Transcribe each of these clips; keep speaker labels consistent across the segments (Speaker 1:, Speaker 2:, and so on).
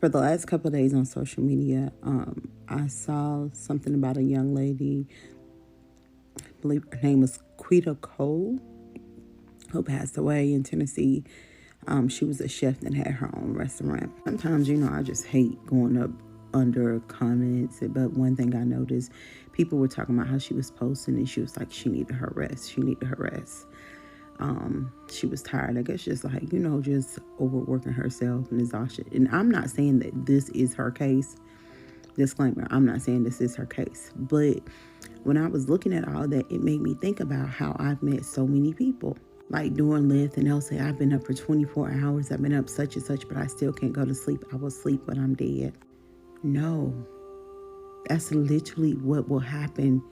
Speaker 1: For the last couple of days on social media, I saw something about a young lady, I believe her name was Quita Cole, who passed away in Tennessee. She was a chef that had her own restaurant. Sometimes, I just hate going up under comments, but one thing I noticed, people were talking about how she was posting and she was like, she needed her rest. She needed her rest. She was tired. I guess just like, just overworking herself and exhaustion. And I'm not saying that this is her case. Disclaimer, I'm not saying this is her case. But when I was looking at all that, it made me think about how I've met so many people. Like doing Lyft, and they'll say, I've been up for 24 hours. I've been up such and such, but I still can't go to sleep. I will sleep when I'm dead. No, that's literally what will happen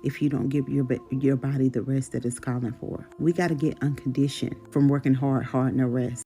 Speaker 1: if you don't give your body the rest that it's calling for. We got to get unconditioned from working hard, no rest.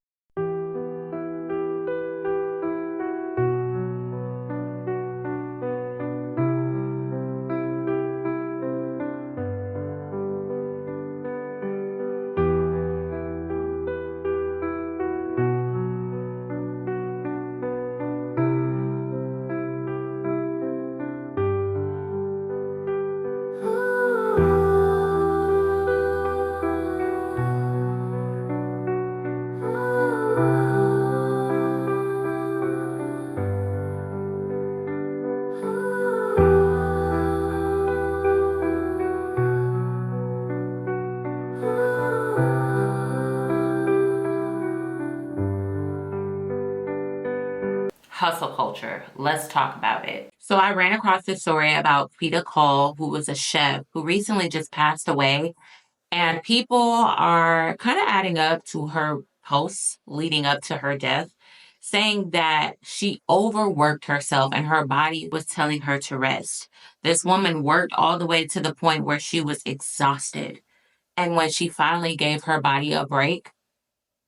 Speaker 2: Hustle culture. Let's talk about it. So I ran across this story about Quita Cole, who was a chef who recently just passed away. And people are kind of adding up to her posts leading up to her death, saying that she overworked herself and her body was telling her to rest. This woman worked all the way to the point where she was exhausted. And when she finally gave her body a break,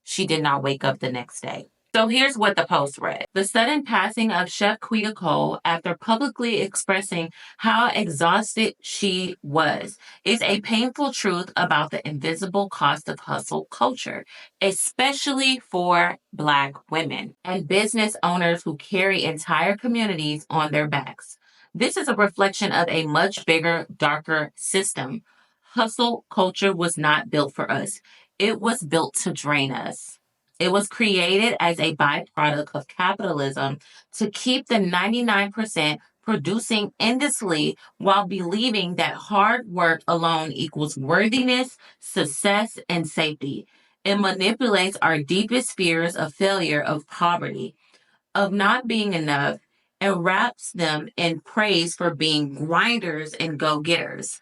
Speaker 2: she did not wake up the next day. So here's what the post read. The sudden passing of Chef Quita Cole after publicly expressing how exhausted she was is a painful truth about the invisible cost of hustle culture, especially for Black women and business owners who carry entire communities on their backs. This is a reflection of a much bigger, darker system. Hustle culture was not built for us. It was built to drain us. It was created as a byproduct of capitalism to keep the 99% producing endlessly while believing that hard work alone equals worthiness, success, and safety. It manipulates our deepest fears of failure, of poverty, of not being enough, and wraps them in praise for being grinders and go-getters.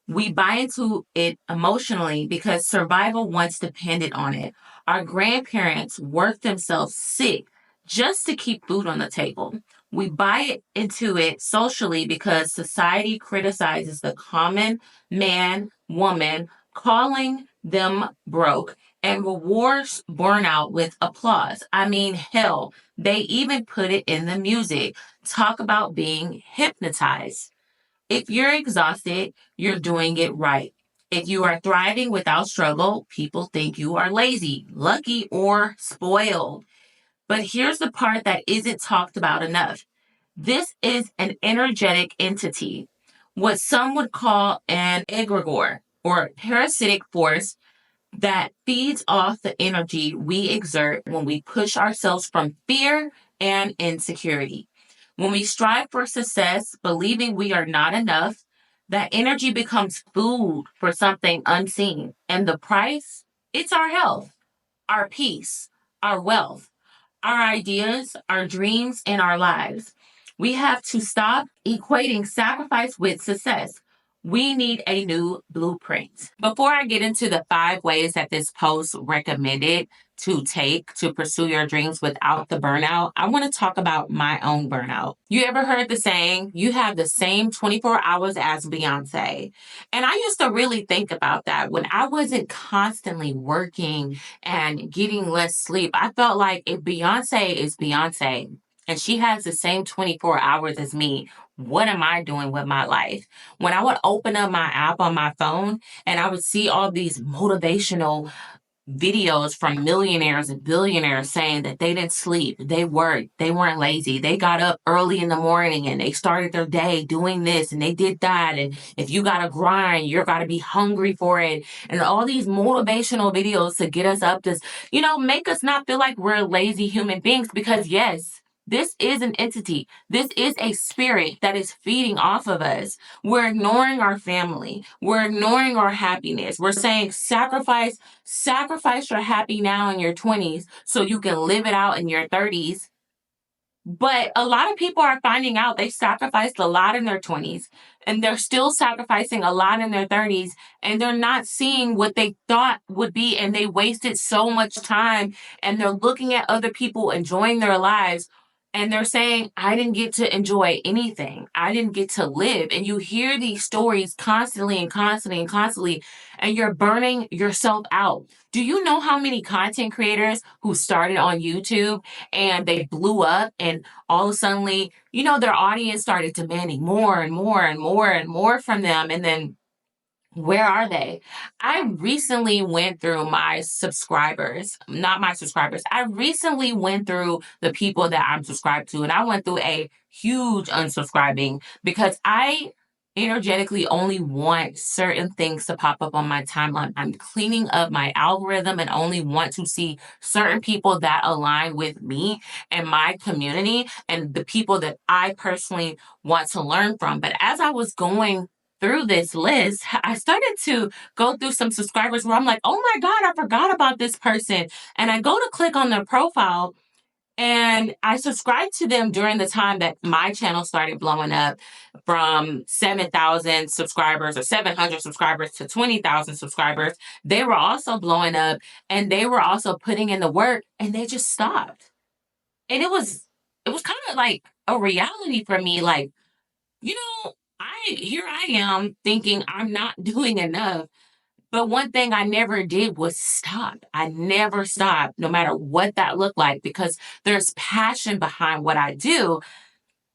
Speaker 2: We buy into it emotionally because survival once depended on it. Our grandparents worked themselves sick just to keep food on the table. We buy into it socially because society criticizes the common man, woman, calling them broke, and rewards burnout with applause. I mean, hell, they even put it in the music. Talk about being hypnotized. If you're exhausted, you're doing it right. If you are thriving without struggle, people think you are lazy, lucky, or spoiled. But here's the part that isn't talked about enough. This is an energetic entity, what some would call an egregore or parasitic force that feeds off the energy we exert when we push ourselves from fear and insecurity. When we strive for success, believing we are not enough, that energy becomes food for something unseen. And the price? It's our health, our peace, our wealth, our ideas, our dreams, and our lives. We have to stop equating sacrifice with success. We need a new blueprint. Before I get into the 5 ways that this post recommended to take to pursue your dreams without the burnout, I want to talk about my own burnout. You ever heard the saying, you have the same 24 hours as Beyonce? And I used to really think about that when I wasn't constantly working and getting less sleep. I felt like if Beyonce is Beyonce and she has the same 24 hours as me, what am I doing with my life? When I would open up my app on my phone and I would see all these motivational videos from millionaires and billionaires saying that they didn't sleep, they worked, they weren't lazy, they got up early in the morning and they started their day doing this and they did that. And if you got to grind, you're got to be hungry for it. And all these motivational videos to get us up, to, make us not feel like we're lazy human beings, because yes, this is an entity. This is a spirit that is feeding off of us. We're ignoring our family. We're ignoring our happiness. We're saying sacrifice your happy now in your 20s so you can live it out in your 30s. But a lot of people are finding out they sacrificed a lot in their 20s and they're still sacrificing a lot in their 30s, and they're not seeing what they thought would be, and they wasted so much time, and they're looking at other people enjoying their lives, and they're saying, I didn't get to enjoy anything. I didn't get to live. And you hear these stories constantly and constantly and constantly, and you're burning yourself out. Do you know how many content creators who started on YouTube and they blew up, and all of a sudden, their audience started demanding more and more and more and more from them? And then where are they? I recently went through my subscribers, not my subscribers. I recently went through the people that I'm subscribed to, and I went through a huge unsubscribing because I energetically only want certain things to pop up on my timeline. I'm cleaning up my algorithm and only want to see certain people that align with me and my community and the people that I personally want to learn from. But as I was going through this list, I started to go through some subscribers where I'm like, oh my God, I forgot about this person. And I go to click on their profile, and I subscribed to them during the time that my channel started blowing up from 7,000 subscribers or 700 subscribers to 20,000 subscribers. They were also blowing up, and they were also putting in the work, and they just stopped. And it was kind of like a reality for me. Like, here I am thinking I'm not doing enough. But one thing I never did was stop. I never stopped, no matter what that looked like, because there's passion behind what I do.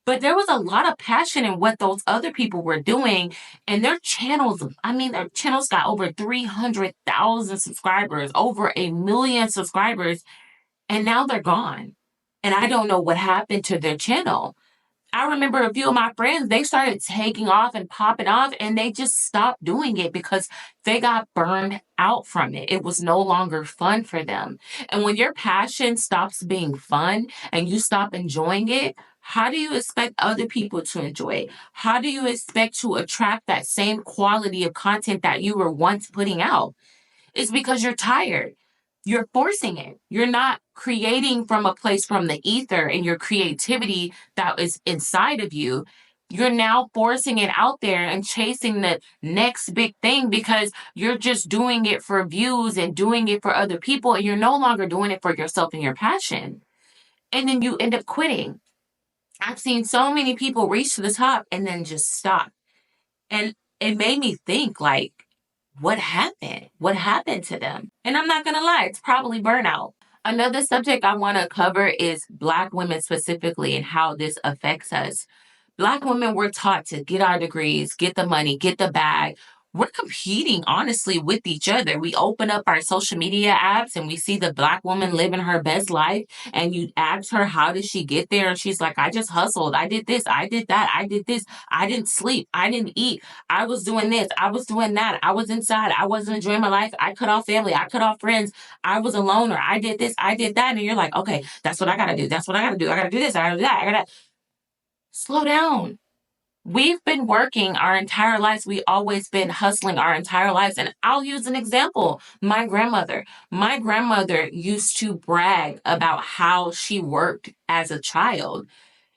Speaker 2: But there was a lot of passion in what those other people were doing, and their channels got over 300,000 subscribers, over 1 million subscribers, and now they're gone. And I don't know what happened to their channel. I remember a few of my friends, they started taking off and popping off, and they just stopped doing it because they got burned out from it. It was no longer fun for them. And when your passion stops being fun and you stop enjoying it, how do you expect other people to enjoy it? How do you expect to attract that same quality of content that you were once putting out? It's because you're tired. You're forcing it. You're not creating from a place from the ether and your creativity that is inside of you. You're now forcing it out there and chasing the next big thing because you're just doing it for views and doing it for other people, and you're no longer doing it for yourself and your passion. And then you end up quitting. I've seen so many people reach to the top and then just stop. And it made me think, like, what happened? What happened to them? And I'm not going to lie, it's probably burnout. Another subject I want to cover is Black women specifically and how this affects us. Black women were taught to get our degrees, get the money, get the bag. We're competing honestly with each other. We open up our social media apps and we see the Black woman living her best life. And you ask her, how did she get there? And she's like, I just hustled. I did this. I did that. I did this. I didn't sleep. I didn't eat. I was doing this. I was doing that. I was inside. I wasn't enjoying my life. I cut off family. I cut off friends. I was a loner. I did this. I did that. And you're like, okay, that's what I got to do. That's what I got to do. I got to do this. I got to do that. I got to slow down. We've been working our entire lives. We always been hustling our entire lives. And I'll use an example. My grandmother. My grandmother used to brag about how she worked as a child.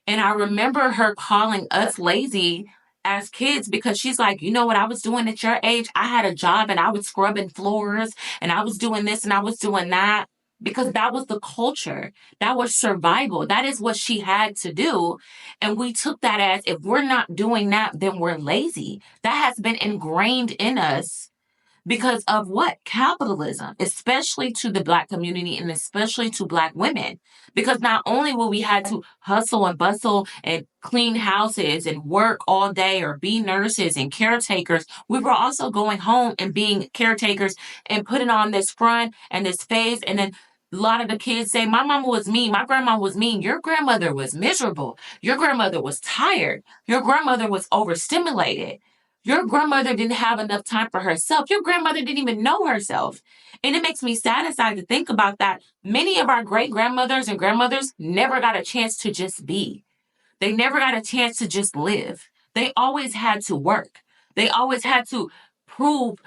Speaker 2: And I remember her calling us lazy as kids because she's like, you know what I was doing at your age? I had a job and I was scrubbing floors and I was doing this and I was doing that, because that was the culture. That was survival. That is what she had to do. And we took that as, if we're not doing that, then we're lazy. That has been ingrained in us because of what? Capitalism, especially to the Black community and especially to Black women. Because not only will we have to hustle and bustle and clean houses and work all day or be nurses and caretakers, we were also going home and being caretakers and putting on this front and this face. And then a lot of the kids say, my mama was mean, my grandma was mean. Your grandmother was miserable. Your grandmother was tired. Your grandmother was overstimulated. Your grandmother didn't have enough time for herself. Your grandmother didn't even know herself. And it makes me sad inside to think about that. Many of our great grandmothers and grandmothers never got a chance to just be. They never got a chance to just live. They always had to work. They always had to prove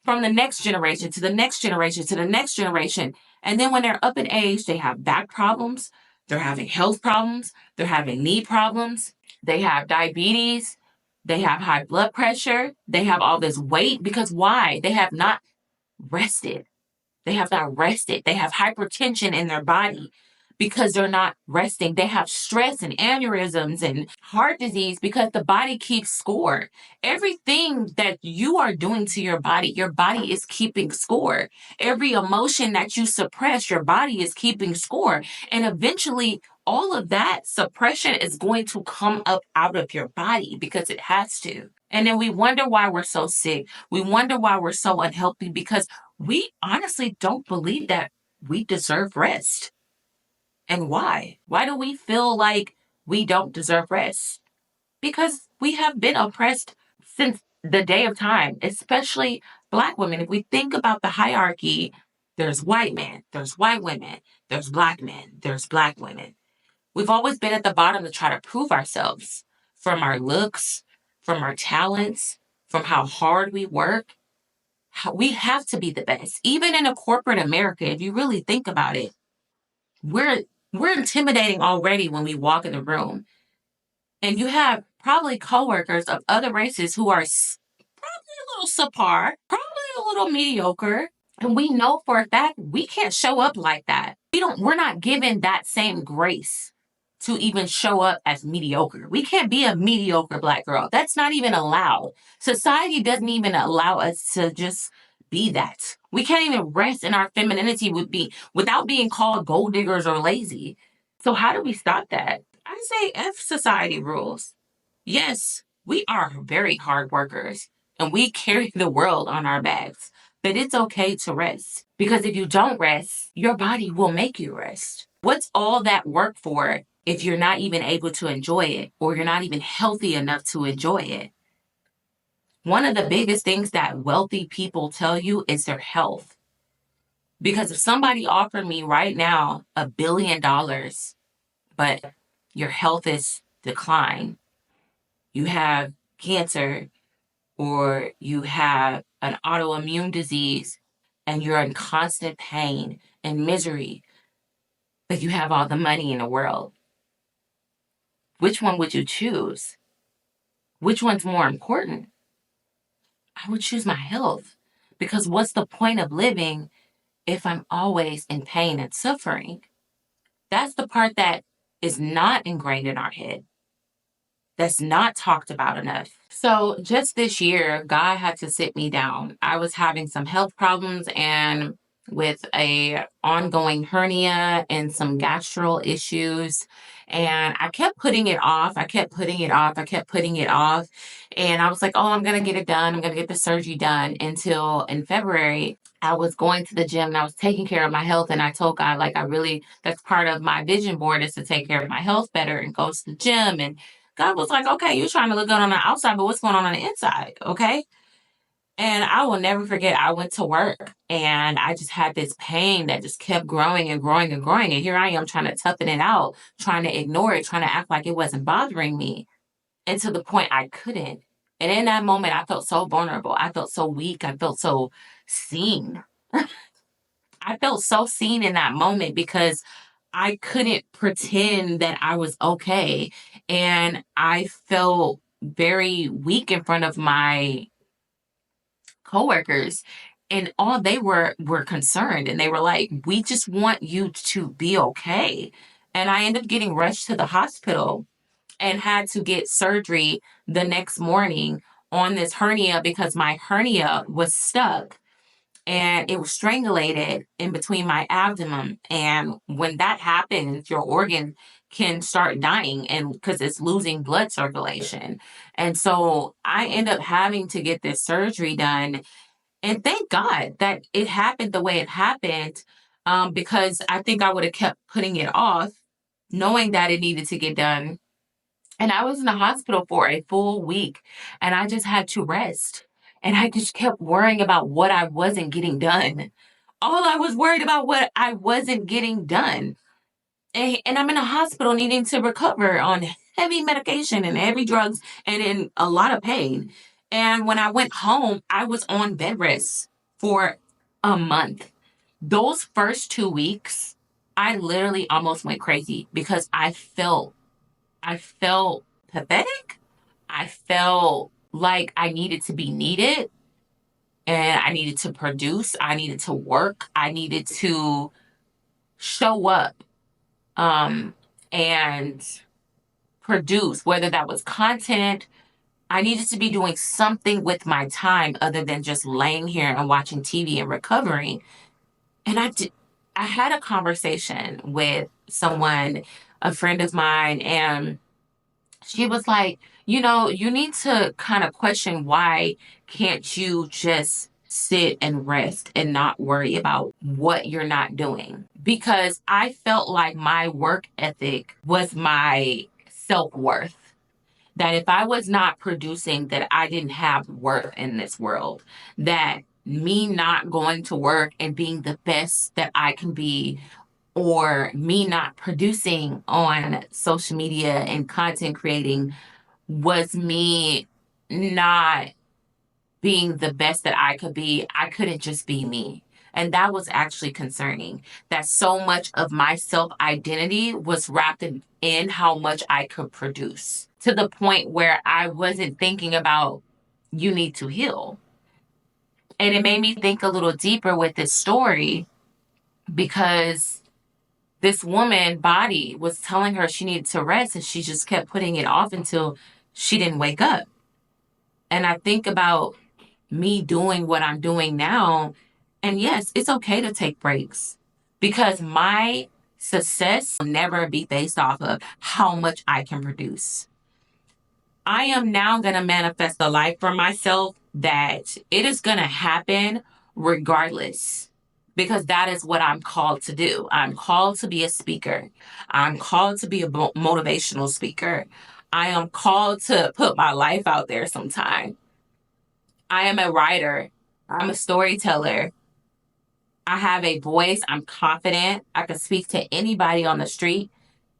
Speaker 2: from the next generation to the next generation to the next generation. And then when they're up in age, they have back problems, they're having health problems, they're having knee problems, they have diabetes, they have high blood pressure, they have all this weight because why? They have not rested. They have not rested. They have hypertension in their body because they're not resting. They have stress and aneurysms and heart disease because the body keeps score. Everything that you are doing to your body is keeping score. Every emotion that you suppress, your body is keeping score. And eventually, all of that suppression is going to come up out of your body because it has to. And then we wonder why we're so sick. We wonder why we're so unhealthy because we honestly don't believe that we deserve rest. And why? Why do we feel like we don't deserve rest? Because we have been oppressed since the day of time, especially Black women. If we think about the hierarchy, there's white men, there's white women, there's Black men, there's Black women. We've always been at the bottom to try to prove ourselves from our looks, from our talents, from how hard we work. We have to be the best. Even in a corporate America, if you really think about it, we're we're intimidating already when we walk in the room. And you have probably coworkers of other races who are probably a little subpar, probably a little mediocre. And we know for a fact we can't show up like that. We're not given that same grace to even show up as mediocre. We can't be a mediocre Black girl. That's not even allowed. Society doesn't even allow us to just be that. We can't even rest in our femininity without being called gold diggers or lazy. So how do we stop that? I say F society rules. Yes, we are very hard workers and we carry the world on our backs. But it's okay to rest because if you don't rest, your body will make you rest. What's all that work for if you're not even able to enjoy it or you're not even healthy enough to enjoy it? One of the biggest things that wealthy people tell you is their health. Because if somebody offered me right now $1 billion, but your health is declined, you have cancer, or you have an autoimmune disease and you're in constant pain and misery, but you have all the money in the world, which one would you choose? Which one's more important? I would choose my health because what's the point of living if I'm always in pain and suffering? That's the part that is not ingrained in our head. That's not talked about enough. So just this year, God had to sit me down. I was having some health problems and with a ongoing hernia and some gastro issues. And I kept putting it off. I kept putting it off. I kept putting it off. And I was like, oh, I'm going to get it done. I'm going to get the surgery done until in February. I was going to the gym and I was taking care of my health. And I told God, like, that's part of my vision board is to take care of my health better and go to the gym. And God was like, okay, you're trying to look good on the outside, but what's going on the inside? Okay. And I will never forget, I went to work and I just had this pain that just kept growing and growing and growing. And here I am trying to toughen it out, trying to ignore it, trying to act like it wasn't bothering me. And to the point I couldn't. And in that moment, I felt so vulnerable. I felt so weak. I felt so seen. I felt so seen in that moment because I couldn't pretend that I was okay. And I felt very weak in front of my coworkers. And all they were concerned and they were like, we just want you to be okay. And I ended up getting rushed to the hospital and had to get surgery the next morning on this hernia because my hernia was stuck and it was strangulated in between my abdomen. And when that happens, your organ can start dying and because it's losing blood circulation. And so I end up having to get this surgery done. And thank God that it happened the way it happened, because I think I would have kept putting it off, knowing that it needed to get done. And I was in the hospital for a full week and I just had to rest. And I just kept worrying about what I wasn't getting done. All I was worried about what I wasn't getting done. And I'm in a hospital needing to recover on heavy medication and heavy drugs and in a lot of pain. And when I went home, I was on bed rest for a month. Those first 2 weeks, I literally almost went crazy because I felt pathetic. I felt like I needed to be needed and I needed to produce. I needed to work. I needed to show up, and produce, whether that was content. I needed to be doing something with my time other than just laying here and watching TV and recovering. And I had a conversation with someone, a friend of mine, and she was like, you need to kind of question why can't you just sit and rest and not worry about what you're not doing? Because I felt like my work ethic was my self-worth. That if I was not producing, that I didn't have worth in this world. That me not going to work and being the best that I can be, or me not producing on social media and content creating, was me not being the best that I could be. I couldn't just be me. And that was actually concerning, that so much of my self identity was wrapped in how much I could produce, to the point where I wasn't thinking about you need to heal. And it made me think a little deeper with this story because this woman body was telling her she needed to rest and she just kept putting it off until she didn't wake up. And I think about me doing what I'm doing now. And yes, it's okay to take breaks because my success will never be based off of how much I can produce. I am now going to manifest a life for myself that it is going to happen regardless, because that is what I'm called to do. I'm called to be a speaker. I'm called to be a motivational speaker. I am called to put my life out there sometime. I am a writer. I'm a storyteller. I have a voice. I'm confident. I can speak to anybody on the street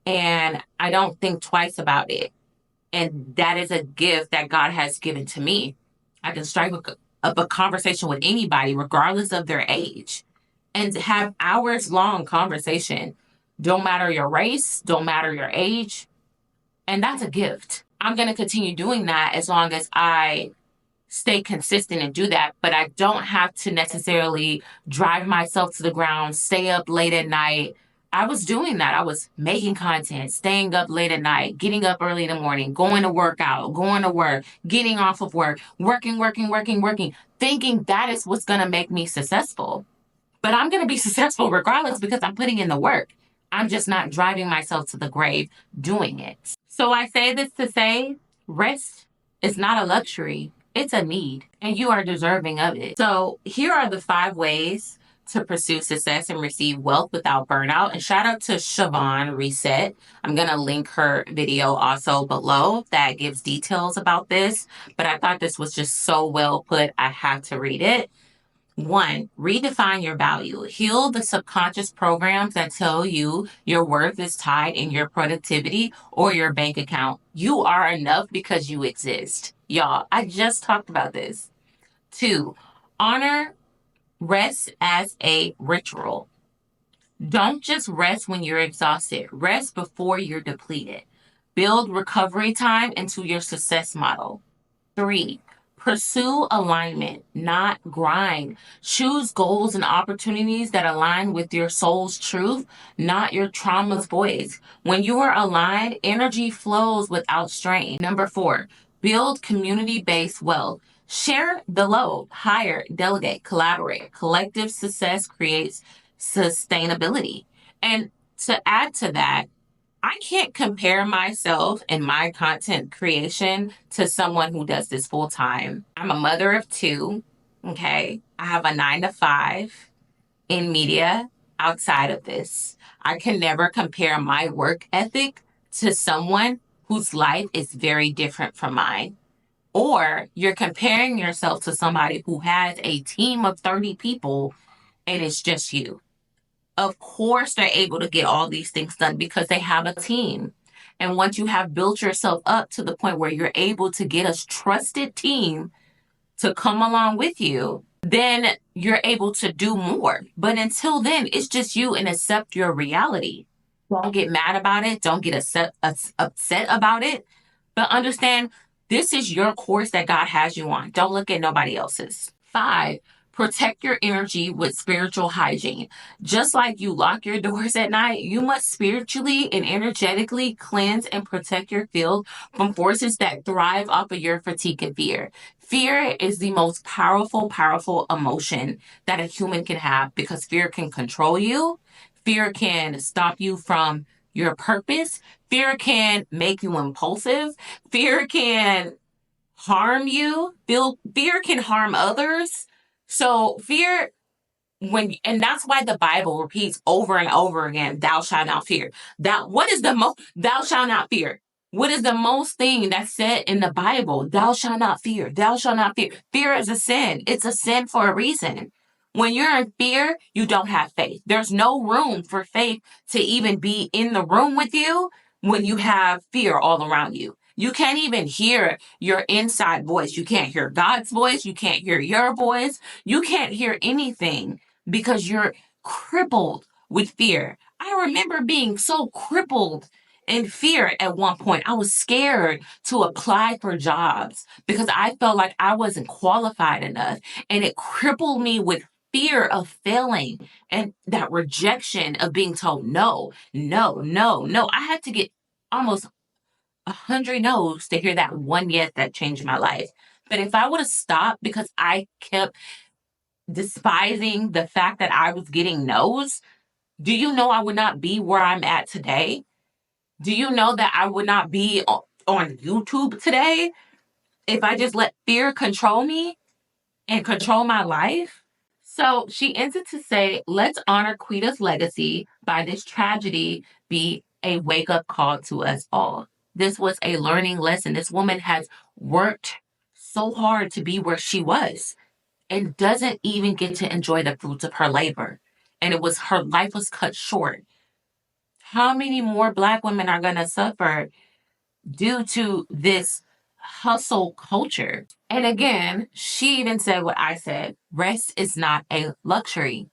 Speaker 2: and I don't think twice about it. And that is a gift that God has given to me. I can strike up a conversation with anybody, regardless of their age, and have hours long conversation. Don't matter your race, don't matter your age. And that's a gift. I'm going to continue doing that as long as I stay consistent and do that, but I don't have to necessarily drive myself to the ground, stay up late at night. I was doing that. I was making content, staying up late at night, getting up early in the morning, going to work out, going to work, getting off of work, working, thinking that is what's going to make me successful. But I'm going to be successful regardless because I'm putting in the work. I'm just not driving myself to the grave doing it. So I say this to say, rest is not a luxury. It's a need, and you are deserving of it. So here are the 5 ways to pursue success and receive wealth without burnout. And shout out to Siobhan Reset. I'm going to link her video also below that gives details about this. But I thought this was just so well put, I have to read it. 1, redefine your value. Heal the subconscious programs that tell you your worth is tied in your productivity or your bank account. You are enough because you exist. Y'all, I just talked about this. 2, honor rest as a ritual. Don't just rest when you're exhausted. Rest before you're depleted. Build recovery time into your success model. 3, pursue alignment, not grind. Choose goals and opportunities that align with your soul's truth, not your trauma's voice. When you are aligned, energy flows without strain. 4, Build community-based wealth. Share the load. Hire, delegate, collaborate. Collective success creates sustainability. And to add to that, I can't compare myself and my content creation to someone who does this full time. I'm a mother of two. Okay. I have a 9 to 5 in media outside of this. I can never compare my work ethic to someone whose life is very different from mine. Or you're comparing yourself to somebody who has a team of 30 people and it's just you. Of course, they're able to get all these things done because they have a team. And once you have built yourself up to the point where you're able to get a trusted team to come along with you, then you're able to do more. But until then, it's just you and accept your reality. Don't get mad about it. Don't get upset about it. But understand this is your course that God has you on. Don't look at nobody else's. 5, protect your energy with spiritual hygiene. Just like you lock your doors at night, you must spiritually and energetically cleanse and protect your field from forces that thrive off of your fatigue and fear. Fear is the most powerful emotion that a human can have because fear can control you. Fear can stop you from your purpose. Fear can make you impulsive. Fear can harm you. Fear can harm others. So fear and that's why the Bible repeats over and over again, thou shalt not fear. Thou shalt not fear. What is the most thing that's said in the Bible? Thou shalt not fear. Thou shalt not fear. Fear is a sin. It's a sin for a reason. When you're in fear, you don't have faith. There's no room for faith to even be in the room with you when you have fear all around you. You can't even hear your inside voice. You can't hear God's voice. You can't hear your voice. You can't hear anything because you're crippled with fear. I remember being so crippled in fear at one point. I was scared to apply for jobs because I felt like I wasn't qualified enough. And it crippled me with fear of failing and that rejection of being told no, no, no, no. I had to get almost 100 no's to hear that one yes that changed my life. But if I would have stopped because I kept despising the fact that I was getting no's, do you know I would not be where I'm at today? Do you know that I would not be on YouTube today if I just let fear control me and control my life? So she ends it to say, let's honor Quita's legacy by this tragedy be a wake up call to us all. This was a learning lesson. This woman has worked so hard to be where she was and doesn't even get to enjoy the fruits of her labor. And her life was cut short. How many more Black women are going to suffer due to this hustle culture? And again, she even said what I said, rest is not a luxury.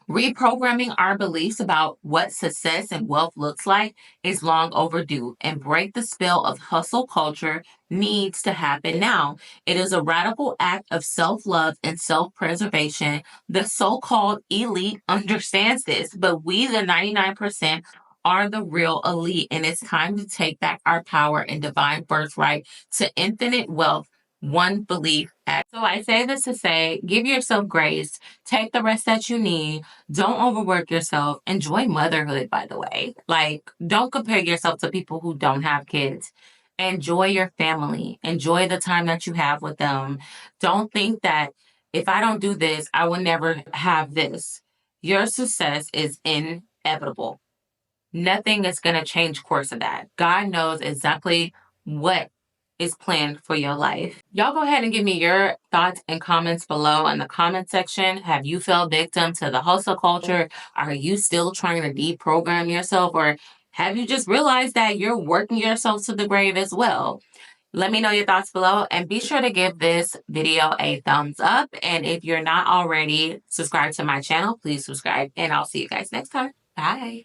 Speaker 2: Reprogramming our beliefs about what success and wealth looks like is long overdue, and break the spell of hustle culture needs to happen now. It is a radical act of self love and self preservation. The so called elite understands this, but we, the 99%, are the real elite, and it's time to take back our power and divine birthright to infinite wealth. One belief at. So I say this to say, give yourself grace, take the rest that you need, don't overwork yourself. Enjoy motherhood, by the way. Like, don't compare yourself to people who don't have kids. Enjoy your family. Enjoy the time that you have with them. Don't think that if I don't do this, I will never have this. Your success is inevitable. Nothing is going to change course of that. God knows exactly what is planned for your life. Y'all go ahead and give me your thoughts and comments below in the comment section. Have you fell victim to the hustle culture? Are you still trying to deprogram yourself? Or have you just realized that you're working yourself to the grave as well? Let me know your thoughts below and be sure to give this video a thumbs up. And if you're not already subscribed to my channel, please subscribe and I'll see you guys next time. Bye.